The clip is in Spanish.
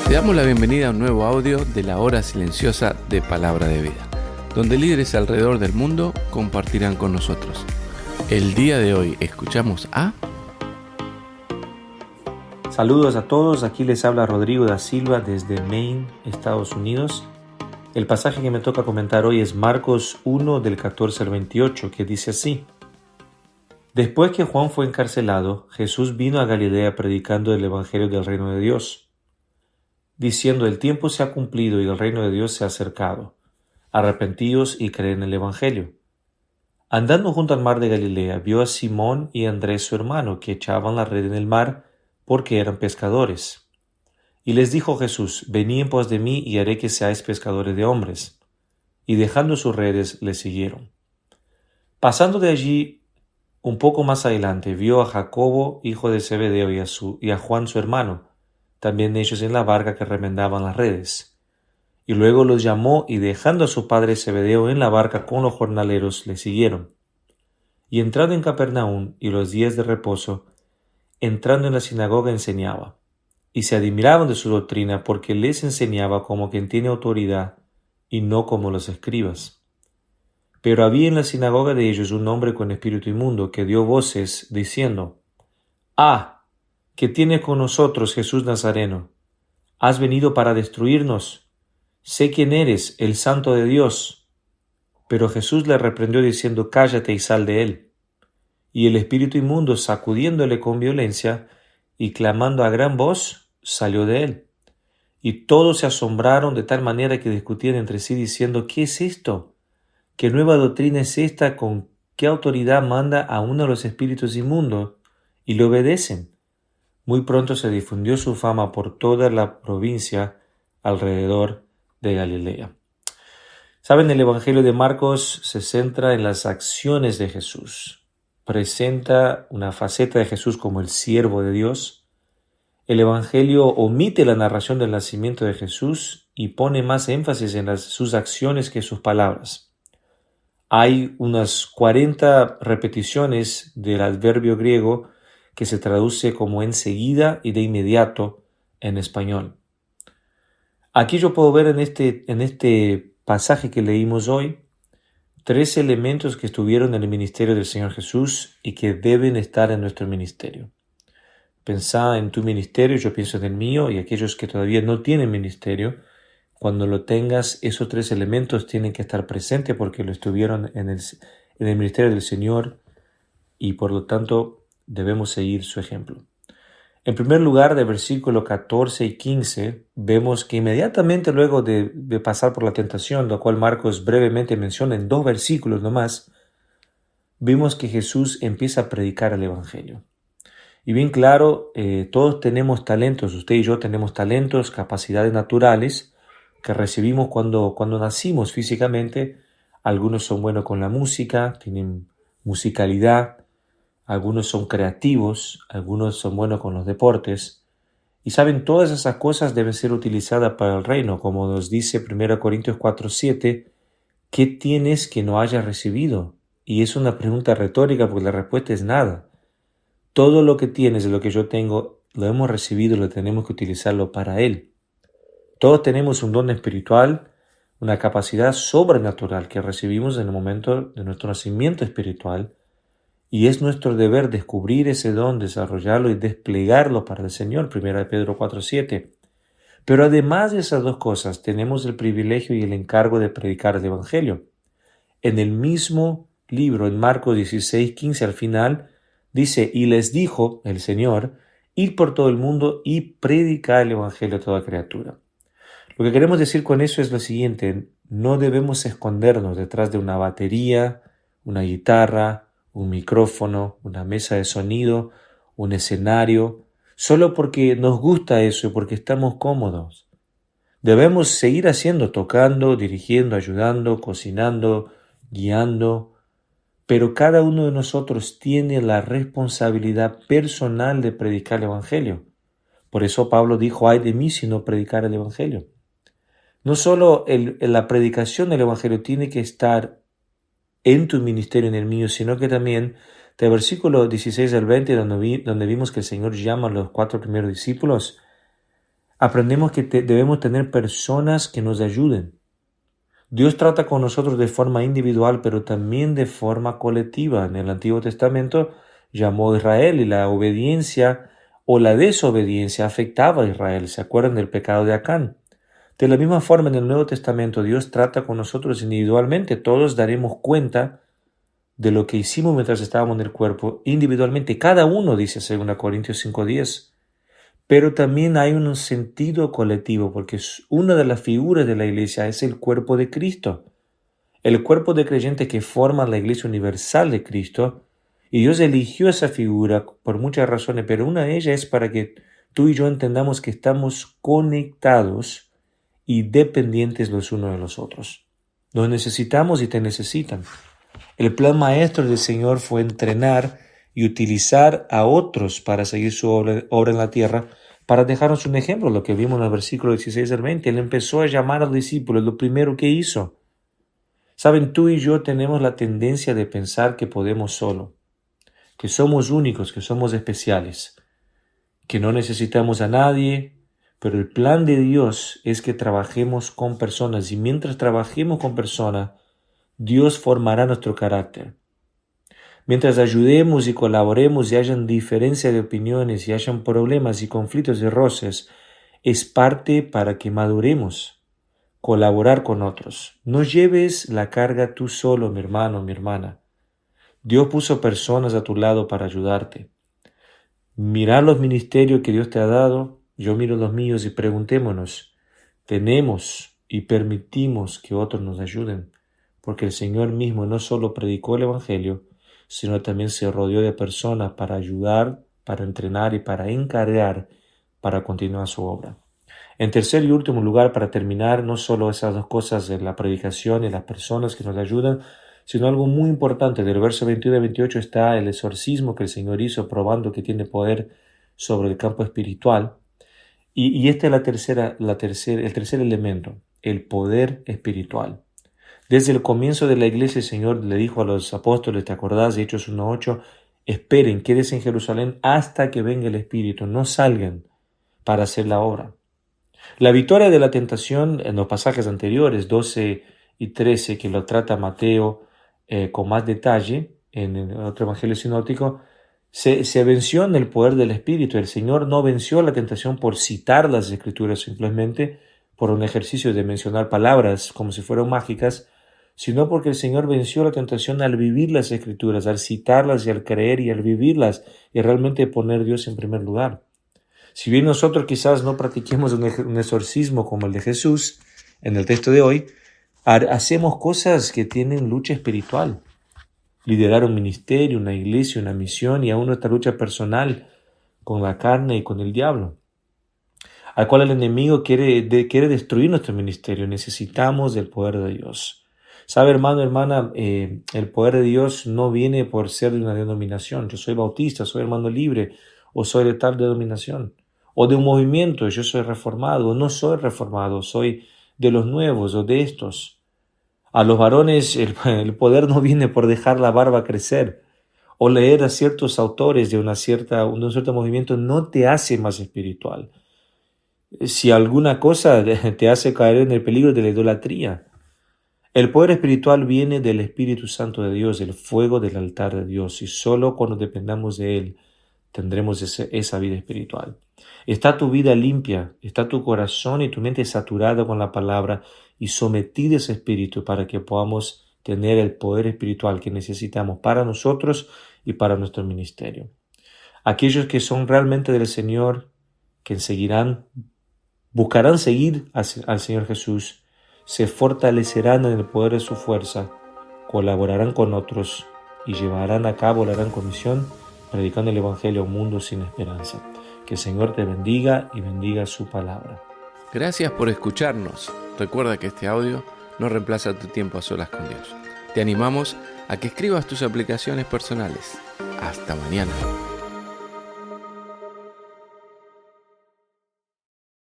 Te damos la bienvenida a un nuevo audio de la hora silenciosa de Palabra de Vida, donde líderes alrededor del mundo compartirán con nosotros. El día de hoy escuchamos a... Saludos a todos, aquí les habla Rodrigo da Silva desde Maine, Estados Unidos. El pasaje que me toca comentar hoy es Marcos 1 del 14 al 28, que dice así. Después que Juan fue encarcelado, Jesús vino a Galilea predicando el evangelio del reino de Dios, diciendo: el tiempo se ha cumplido y el reino de Dios se ha acercado. Arrepentíos y creed en el evangelio. Andando junto al mar de Galilea, vio a Simón y a Andrés su hermano, que echaban la red en el mar, porque eran pescadores. Y les dijo Jesús: venid en pos de mí, y haré que seáis pescadores de hombres. Y dejando sus redes, le siguieron. Pasando de allí un poco más adelante, vio a Jacobo, hijo de Zebedeo, y a Juan su hermano, también ellos en la barca que remendaban las redes. Y luego los llamó, y dejando a su padre Zebedeo en la barca con los jornaleros, le siguieron. Y entrando en Capernaum y los días de reposo, entrando en la sinagoga enseñaba. Y se admiraban de su doctrina, porque les enseñaba como quien tiene autoridad, y no como los escribas. Pero había en la sinagoga de ellos un hombre con espíritu inmundo, que dio voces, diciendo: ¡Ah! ¿Qué tienes con nosotros, Jesús Nazareno? ¿Has venido para destruirnos? Sé quién eres, el Santo de Dios. Pero Jesús le reprendió diciendo: cállate y sal de él. Y el espíritu inmundo, sacudiéndole con violencia y clamando a gran voz, salió de él. Y todos se asombraron de tal manera que discutían entre sí diciendo: ¿qué es esto? ¿Qué nueva doctrina es esta? ¿Con qué autoridad manda a uno de los espíritus inmundos? Y le obedecen. Muy pronto se difundió su fama por toda la provincia alrededor de Galilea. Saben, el Evangelio de Marcos se centra en las acciones de Jesús. Presenta una faceta de Jesús como el siervo de Dios. El Evangelio omite la narración del nacimiento de Jesús y pone más énfasis en sus acciones que sus palabras. Hay unas 40 repeticiones del adverbio griego que se traduce como enseguida y de inmediato en español. Aquí yo puedo ver en este pasaje que leímos hoy 3 elementos que estuvieron en el ministerio del Señor Jesús y que deben estar en nuestro ministerio. Pensá en tu ministerio, yo pienso en el mío, y aquellos que todavía no tienen ministerio, cuando lo tengas, esos 3 elementos tienen que estar presentes porque lo estuvieron en el ministerio del Señor y por lo tanto debemos seguir su ejemplo. En primer lugar, de versículos 14 y 15, vemos que inmediatamente luego de pasar por la tentación, lo cual Marcos brevemente menciona en 2 versículos nomás, vimos que Jesús empieza a predicar el Evangelio. Y bien claro, todos tenemos talentos, usted y yo tenemos talentos, capacidades naturales que recibimos cuando nacimos físicamente. Algunos son buenos con la música, tienen musicalidad. Algunos son creativos, algunos son buenos con los deportes. Y saben, todas esas cosas deben ser utilizadas para el reino, como nos dice 1 Corintios 4:7, ¿qué tienes que no hayas recibido? Y es una pregunta retórica porque la respuesta es nada. Todo lo que tienes de lo que yo tengo, lo hemos recibido y lo tenemos que utilizarlo para Él. Todos tenemos un don espiritual, una capacidad sobrenatural que recibimos en el momento de nuestro nacimiento espiritual. Y es nuestro deber descubrir ese don, desarrollarlo y desplegarlo para el Señor, 1 Pedro 4:7. Pero además de esas 2 cosas, tenemos el privilegio y el encargo de predicar el Evangelio. En el mismo libro, en Marcos 16:15, al final, dice: y les dijo el Señor, id por todo el mundo y predicad el Evangelio a toda criatura. Lo que queremos decir con eso es lo siguiente: no debemos escondernos detrás de una batería, una guitarra, un micrófono, una mesa de sonido, un escenario, solo porque nos gusta eso y porque estamos cómodos. Debemos seguir haciendo, tocando, dirigiendo, ayudando, cocinando, guiando, pero cada uno de nosotros tiene la responsabilidad personal de predicar el Evangelio. Por eso Pablo dijo: ay de mí si no predicar el Evangelio. No solo la predicación del Evangelio tiene que estar en tu ministerio, en el mío, sino que también del versículo 16 al 20, donde vimos que el Señor llama a los 4 primeros discípulos, aprendemos que debemos tener personas que nos ayuden. Dios trata con nosotros de forma individual, pero también de forma colectiva. En el Antiguo Testamento llamó a Israel y la obediencia o la desobediencia afectaba a Israel. ¿Se acuerdan del pecado de Acán? De la misma forma, en el Nuevo Testamento, Dios trata con nosotros individualmente. Todos daremos cuenta de lo que hicimos mientras estábamos en el cuerpo, individualmente. Cada uno, dice 2 Corintios 5:10. Pero también hay un sentido colectivo, porque una de las figuras de la iglesia es el cuerpo de Cristo. El cuerpo de creyentes que forman la iglesia universal de Cristo. Y Dios eligió esa figura por muchas razones, pero una de ellas es para que tú y yo entendamos que estamos conectados y dependientes los unos de los otros. Nos necesitamos y te necesitan. El plan maestro del Señor fue entrenar y utilizar a otros para seguir su obra en la tierra, para dejarnos un ejemplo, lo que vimos en el versículo 16 al 20. Él empezó a llamar a los discípulos, lo primero que hizo. Saben, tú y yo tenemos la tendencia de pensar que podemos solo, que somos únicos, que somos especiales, que no necesitamos a nadie, pero el plan de Dios es que trabajemos con personas, y mientras trabajemos con personas, Dios formará nuestro carácter. Mientras ayudemos y colaboremos y hayan diferencias de opiniones y hayan problemas y conflictos y roces, es parte para que maduremos, colaborar con otros. No lleves la carga tú solo, mi hermano, mi hermana. Dios puso personas a tu lado para ayudarte. Mirar los ministerios que Dios te ha dado, yo miro los míos y preguntémonos, ¿tenemos y permitimos que otros nos ayuden? Porque el Señor mismo no solo predicó el Evangelio, sino también se rodeó de personas para ayudar, para entrenar y para encargar para continuar su obra. En tercer y último lugar, para terminar, no solo esas dos cosas de la predicación y las personas que nos ayudan, sino algo muy importante. Del verso 21 y 28 está el exorcismo que el Señor hizo, probando que tiene poder sobre el campo espiritual. Y este es el tercer elemento, el poder espiritual. Desde el comienzo de la iglesia, el Señor le dijo a los apóstoles, ¿te acordás de Hechos 1:8? Esperen, quédense en Jerusalén hasta que venga el Espíritu, no salgan para hacer la obra. La victoria de la tentación en los pasajes anteriores, 12 y 13, que lo trata Mateo con más detalle en el otro evangelio sinóptico, se venció en el poder del Espíritu. El Señor no venció la tentación por citar las Escrituras simplemente, por un ejercicio de mencionar palabras como si fueran mágicas, sino porque el Señor venció la tentación al vivir las Escrituras, al citarlas y al creer y al vivirlas y realmente poner a Dios en primer lugar. Si bien nosotros quizás no practiquemos un exorcismo como el de Jesús en el texto de hoy, hacemos cosas que tienen lucha espiritual. Liderar un ministerio, una iglesia, una misión y aún nuestra lucha personal con la carne y con el diablo, al cual el enemigo quiere destruir nuestro ministerio. Necesitamos del poder de Dios. ¿Sabe, hermano, hermana? El poder de Dios no viene por ser de una denominación. Yo soy bautista, soy hermano libre, o soy de tal denominación. O de un movimiento, yo soy reformado, o no soy reformado, soy de los nuevos o de estos. A los varones el poder no viene por dejar la barba crecer, o leer a ciertos autores de un cierto movimiento no te hace más espiritual. Si alguna cosa te hace caer en el peligro de la idolatría. El poder espiritual viene del Espíritu Santo de Dios, el fuego del altar de Dios, y solo cuando dependamos de Él tendremos esa vida espiritual. Está tu vida limpia, está tu corazón y tu mente saturada con la palabra y sometida a ese Espíritu para que podamos tener el poder espiritual que necesitamos para nosotros y para nuestro ministerio. Aquellos que son realmente del Señor, que buscarán seguir al Señor Jesús, se fortalecerán en el poder de su fuerza, colaborarán con otros y llevarán a cabo la gran comisión, predicando el Evangelio a un mundo sin esperanza. Que el Señor te bendiga y bendiga su palabra. Gracias por escucharnos. Recuerda que este audio no reemplaza tu tiempo a solas con Dios. Te animamos a que escribas tus aplicaciones personales. Hasta mañana.